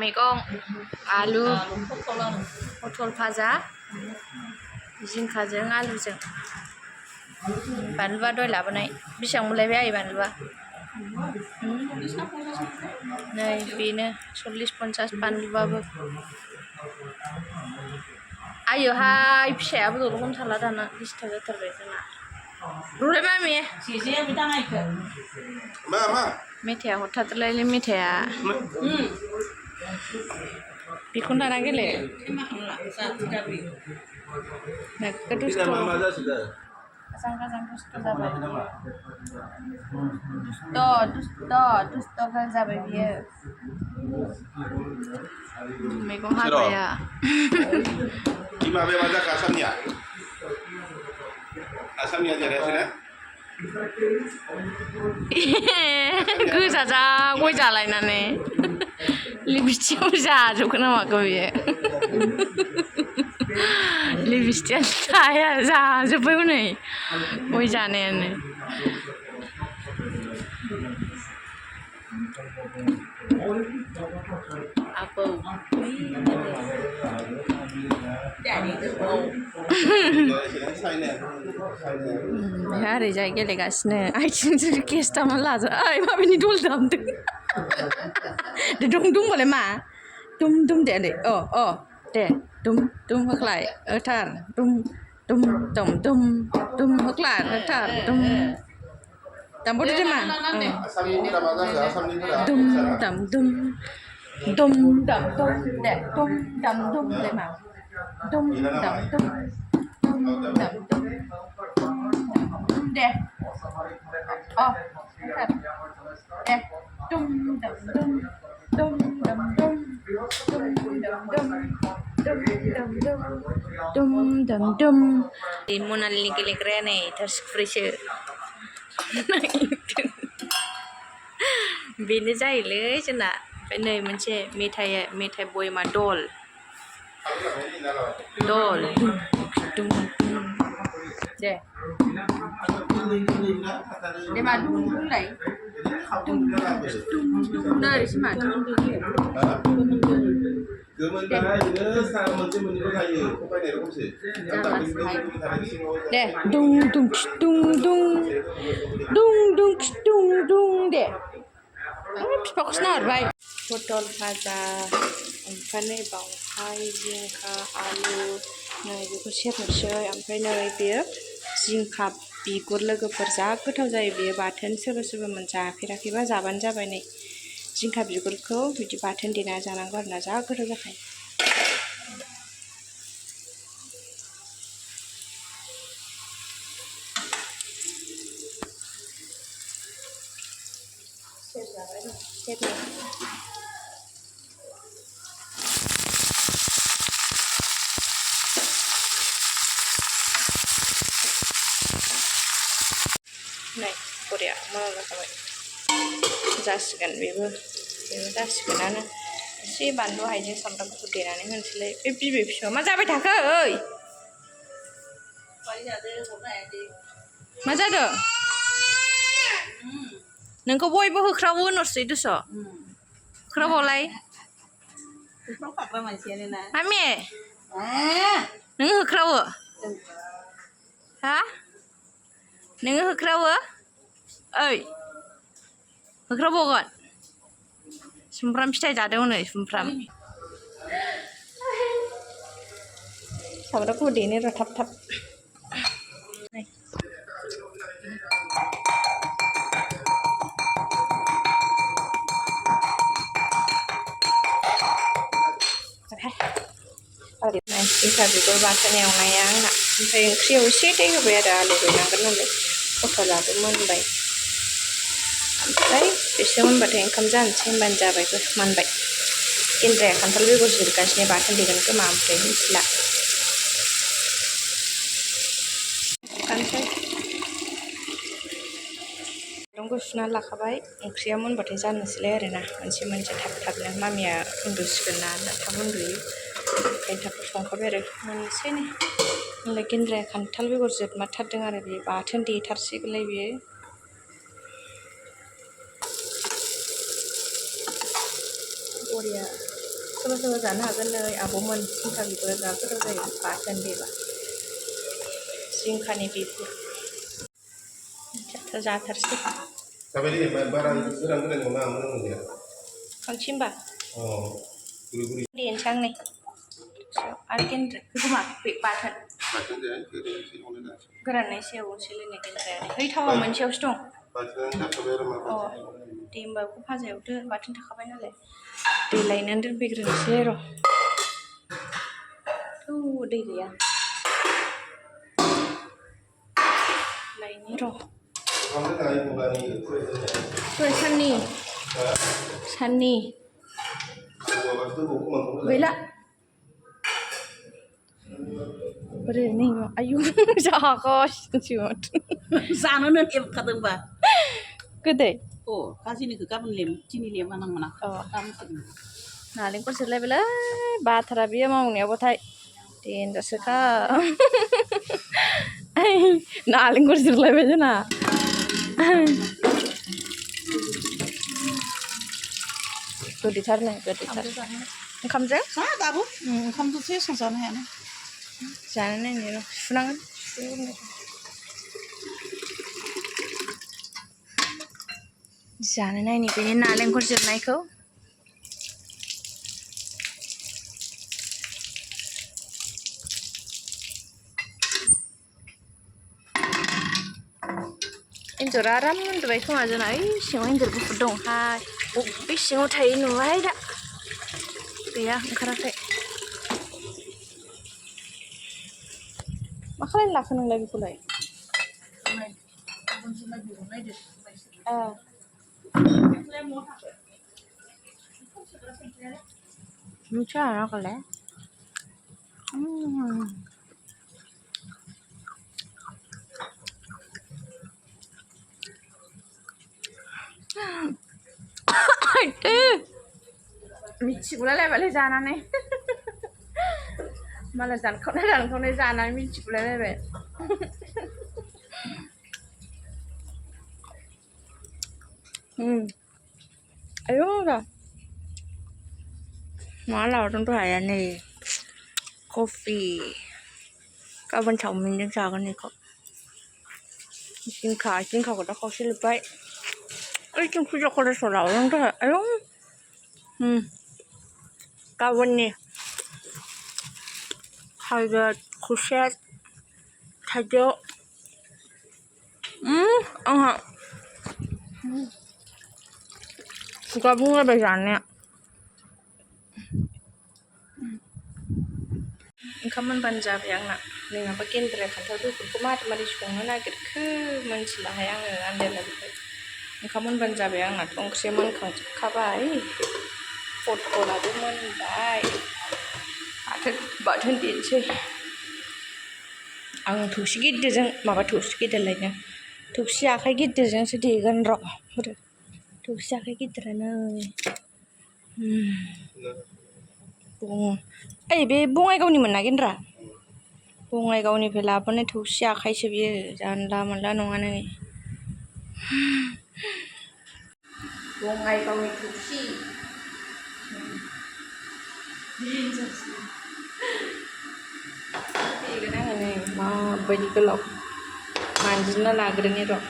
मैगं आलु पटल भाजा जिंखाजों आलुजों बानलुआ दहाय लाबोनाय बेसेबां मोनलायबाय आइ बानलुआ नै बेनो 40-50 बानलुआबो आयोहाय फिसायाबो दल'खौनो थाला दाना डिस्टार्ब जाथारबाय जोंना रुलाय मामि मेथाइया हरथारदोलायलै मेथाइया बेखौनो दाना गेले नोगोद दुस्थ' गाजां दुस्थ' जाबाय दुस्थ' जाबाय बियो मैगं हाग्राया माबाया मा जाखो आसामनिया देरायासैना गोजा जा गय जालायनानै लिपस्टिकआव जाजोबगोन ना माखो बियो लिपस्टिकआनो थाया जाजोब्बाय हनै गय जानायानो आबौ ओरैजाय गेलेगासिनो आथिंजों केस्टामा लाजा ओइ माबिनि दल दामदों दुम दुमबालाय मा दुम दुम दे दे दे दुम दुम होख्लाय होथार दुम दुम दुम दुम दुम होख्लाय होथार दुम दामबावदो दे मा दुम दाम दुम दुम दाम दुम दे दुम दाम दुम दे मा दुम दाम दुम दुम दाम दुम deh deh dum dum dum dum dum dum dum dum di monalini gelegrea nih terus fresh बेनो जायोलै जोंना ओमफ्राय नै मोनसे मेथाइ बयमा दल दे deh mà đun này đun đây chứ mà đun deh dung deh biफाखौसो नाहरबाय पटल भाजा ओमफ्राय नै बावहाय जिंखा आलु नै बेखौ सेरनोसै ओमफ्राय नै बेयो जिंखा बिगुर लोगोफोर जा गोथाव जायो बेयो बाथोन सोरबा मोनजाफेराखैबा जाबानो जाबाय नै जिंखा बिगुरखौ बिदि बाथोन देना जानांगौ आरोना जा गोथाव जाखायो नै बरिया मोजां जाखाबाय जासिगोन बेबो जासिगोनानो एसे बानलु हाइजें सामब्राम गुफुर देनानै होनोसैलाय बे बिबै फिसा मा जाबाय थाखो ओइ मा जादों नोंखौ बयबो होख्रावो होनहरसै दस' होख्रावबावलाय मामि नोङो होख्रावो हा नोङो होख्रावो ओइ होख्रावबावगोन सुमफ्राम फिथाइ जादों हनै सुमफ्राम सामब्रामखौ देनो र' थाब जिंखा बिगुर बाथोन एवनाया आंना ओमफ्राय ओंख्रियाव एसे दै होबाय आरो आलु रुइनांगोन नालाय पटलाबो मोनबाय ओमफ्राय एसे मोनबाथाय ओंखाम जानोसै होनबानो जाबायबो मोनबाय गेन्द्राया खान्थाल बेगर जिरगासिनो बाथोन देगोन खोमा ओमफ्राय मिथिला माइरंखौ सुना लाखाबाय ओंख्रिया मोनबाथाय जानोसैलाय आरोना मोनसे थाब-थाबनो मामिया उन्दुसिगोन ना थाब उन्दुयो ओंखायनो थाब संखाबाय आरो मोननोसै नै होनलाय गेन्द्राया खान्थाल बेगर जोबमारथारदों आरो बेयो बाथोन देथारसिगोनलाय बेयो बरिया सोरबा सोरबा जानो हागोन नै आब'मोन जिंखा बिगुरा जा गोथाव जायो बाथोन देबा जिंखानि बिगुर जाथारसै Tapi ini barang gerang-gerang yang mana dia? खांसि होमबा Guri-guri. देनसां नै आरो गेन्द्रे बेखौ मा बाथोन Macam dia, kiri mana dah? गोराननाय सायावसो लोंनाय गेन्द्रायानो है थावा मोनसेयावसो दं Macam tak sabar अ macam. दे होमबा बेखौ भाजा एवदो बाथोन थाखाबाय नालाय दै लायनानै दोनफैग्रोनोसै र' दै गैया लायनि र' Kamu dah tahu bukan ni? दहाय साननि Lepas tu buku mana? गैला बोरै नै आयु जागासिनोसो जानोनो लेमखादोंबा गोदै गाज्रिनिखौ गाबोन लेम दिनै लेमा नांगोना नालेंखर जिरलायबायलै बाथारा बियो मावनायावबाथाय देनजारसोखा नालेंखर जिरलायबाय जोंना गोदैथार नै गोदैथार ओंखामजों दाबो ओंखामजोंसो एसेबां जानो हायाना जानो नायनि र' सुनांगोन जानो नायनि बेनि नालेंखर जिरनायखौ एन्जरा आराम उन्दुबाय खोमा जोंना ओइ सिङाव एन्जर गुफुर दंहाय बे सिङाव थायो नुबाय दा गैया ओंखाराखै मा खालायनो लाखो नोंलाय बेखौलाय मिथिया नागालाय मिथिगुलायलायबायलै जानानै मालाय दानखावनाय जानानै मिथिगुलायलायबाय आयौ रा मा लाबोदों दहाय नै कफि गाबोन चावमिनजों जागोन बेखौ जिंखाखौ दा खावसे लिरबाय ओइ जों फुजा कलेजाव लाबोदों दहाय आयौ गाबोननि थाइगिर खुसेर थाइजौ आंहा खुगा बुंलायबाय जानाया ओंखाम मोनबानो जाबाय आंना नै माबा गेन्द्रा खान्थाल बेगरखौ मारै संनो नागिरखो मोनथिलाहाय आङो आन्दायला बेखौ ओंखाम मोनबानो जाबाय आंनाथ' ओंख्रिया मोनखांजोबखाबाय पटलाबो मोनबाय बाथोन देनोसै आं थौसि गिदिरजों माबा थौसि गिदिरलायनो थौसि आखाइ गिदिरजोंसो देगोन र' थौसि आखाइ गिदिरानो ओइ बे बङाइगावनिमोन ना गेन्द्रा बङाइगावनिफ्राय लाबोनाय थौसि आखाइसो बियो जानला मोनला नङानो नै बङाइगावनि थौसि देगोन आङो नै माबायदि गोलाव मानजिना लाग्रोनि र'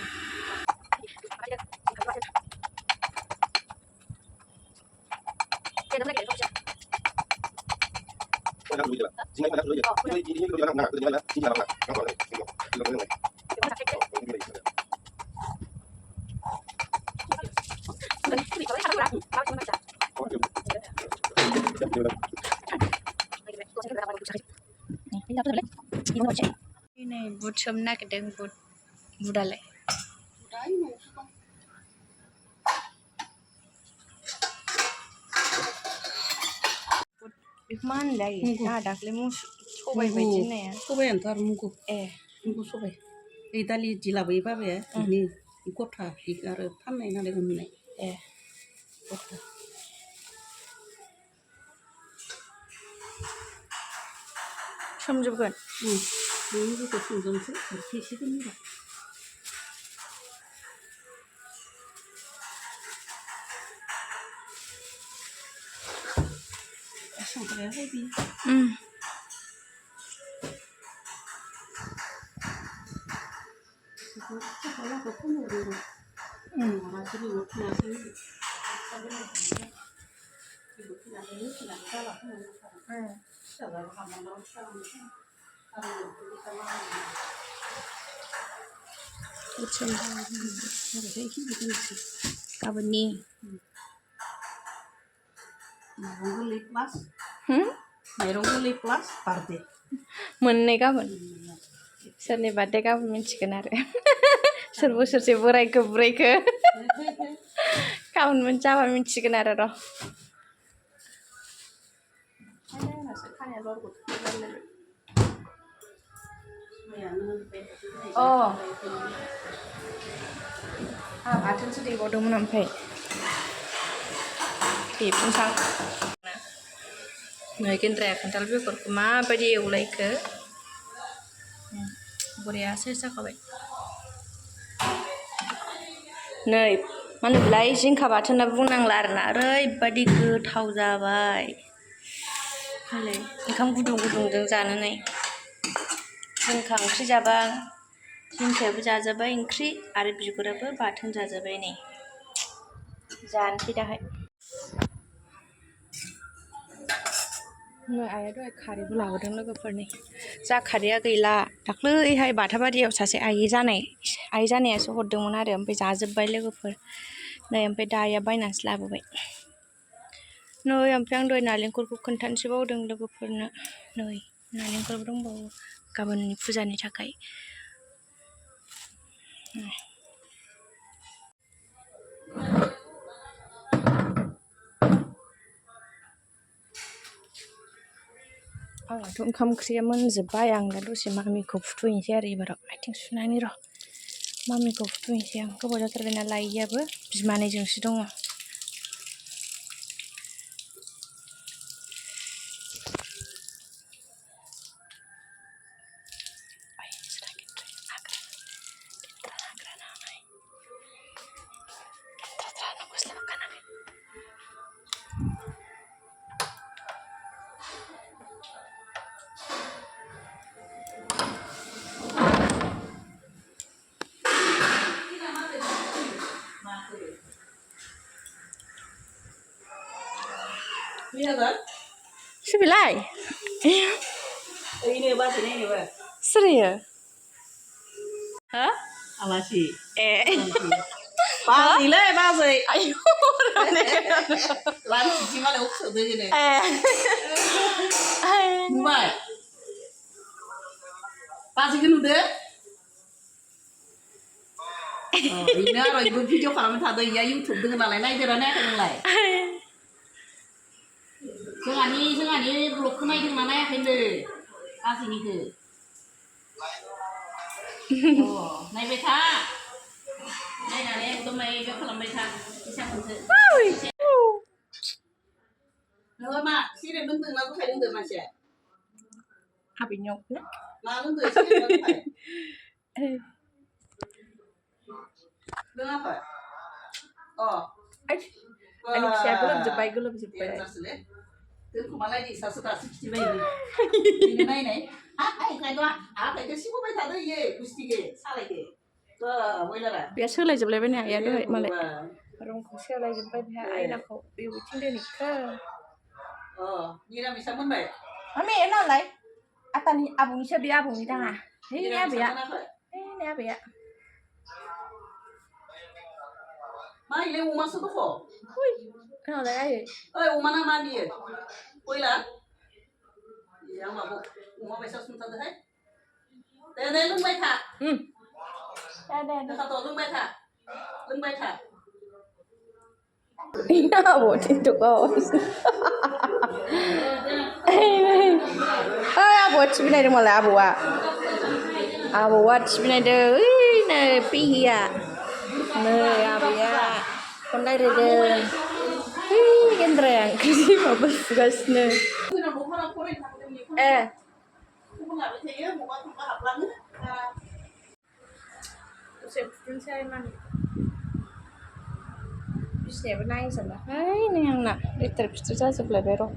नै बुट सोमनो नागिरदों बुटआलाय बेखौ मा होनलाय आंहा दाख्लै सबाय बायदि होननाया सबायानोथ' आरो मुगु मुगु सबाय ओइ दालि इदि लाबोयो बाबाया बिनि गथा आरो फाननाय नालाय उननाय गथा सोमजोबगोन बे मुगुखौ सोमजोबनोसै एसे दोनबा संख्रियाहाय बि हाtarlaखौ फोमोनदों माबासो बेखौ फिनासो बेखौ फिनानै जाला फोमोननो फिसाबाबो हाबनांगौ गाबोननि माइरं गोरलै प्लास माइरं गोरलै प्लास बार्थडे मोननै गाबोन सोरनि बार्थडे गाबोन मिन्थिगोन आरो सोर बोसोरसे बोरायखो बुरैखो गाबोन जाबा मिन्थिगोन आरो र' आं बाथोनसो देबावदोंमोन ओमफ्राय देफिनसां नै गेन्द्राया खान्थाल बेगरखौ माबायदि एवलायखो बरिया साइज जाखाबाय नै मा होनोमोनलाय जिंखा बाथोना बुंनांला आरोना ओरैबायदि गोथाव जाबाय हले ओंखाम गुदुं गुदुंजों जानो नै जिंखा ओंख्रि जाबा जिंखायाबो जाजाबाय ओंख्रि आरो बिगुराबो बाथोन जाजाबाय नै जानोसै दाहाय नै आइया दहाय खारैबो लाबोदों लोगोफोरनि जा खारैया गैला दाख्लैहाय बाथाबारियाव सासे आइ जानायासो हरदोंमोन आरो ओमफ्राय जाजोब्बाय लोगोफोर नै ओमफ्राय दा आइया बायनानैसो लाबोबाय नै ओमफ्राय आं दहाय नालेंखरखौ खोन्थानोसो बावदों लोगोफोरनो नै नालेंखरबो दंबावो गाबोननि फुजानि थाखाय आंनाथ' ओंखाम ओंख्रिया मोनजोब्बाय आं दा दसे मामिखौ फुथुहैनोसै आरो एबाराव आथिं सुनानै र' मामिखौ फुथुहैनोसै आं गोबाव जाथारबाय नालाय आइयाबो बिमानैजोंसो दङ सिबिलाय ओइनो बाजै नायनोबा सोरयो हो आलासि ए बाजैलै बाजै आयु लानसि मालायाव सोदों ए नुबाय बाजैखौ नुदो बेनो आरो इबो भिडिअ खालामबाय थादों इया इउटुब दङ नालाय नायदोंना नायाखै नोंलाय जोंहानि ब्लगखौ नायदोंना नायाखै होनदों बाजैनिखौ नायबाय था नायनानै एकदम माबा खालामबाय था इसाखौसो नोङो मा सिरियाल लोंदोंना जखाय लोंदों मानसिया आबैनियाव मा लोंदों सिरियाल लोंखाय लोङाखै आंनि फिसाया गोलोमजोब्बाय दोनखुमालाय सासो दासो खिथिबाय बेनो नायनाय आखाइखौ सिबोबाय थादो इयो गुस्थिखौ सालायखो बयलारा बेहा सोलायजोबलायबाय नै आइया दहाय मालाय रंखौ सोलायजोब्बाय बेहा आयनाखौ बेबोथिं दोनैखो निरामिसा मोनबाय मामि नालाय आतानि आबौनिसो बे आबौनि दाङा है नै आबैया मा इलाय अमासो दख नालाय आयै ओइ अमा ना मा बियो बयलार आं माबा अमा बायसा सुंथादोहाय दे लोंबाय था लोंबाय था आबौ टिकटकआव आबौआ टिभि नायदों मालाय आबौआ टिभि नायदों ओइ नै पिहिया नै आबैया फन रायज्लायदों ओइ गेन्द्राया ओंख्रि माबा सुगासिनो ए दसे फुथुनोसै मानि बिसिनायाबो नायजालाहाय नै आंना लेथेर फिथेर जाजोबलायबाय र'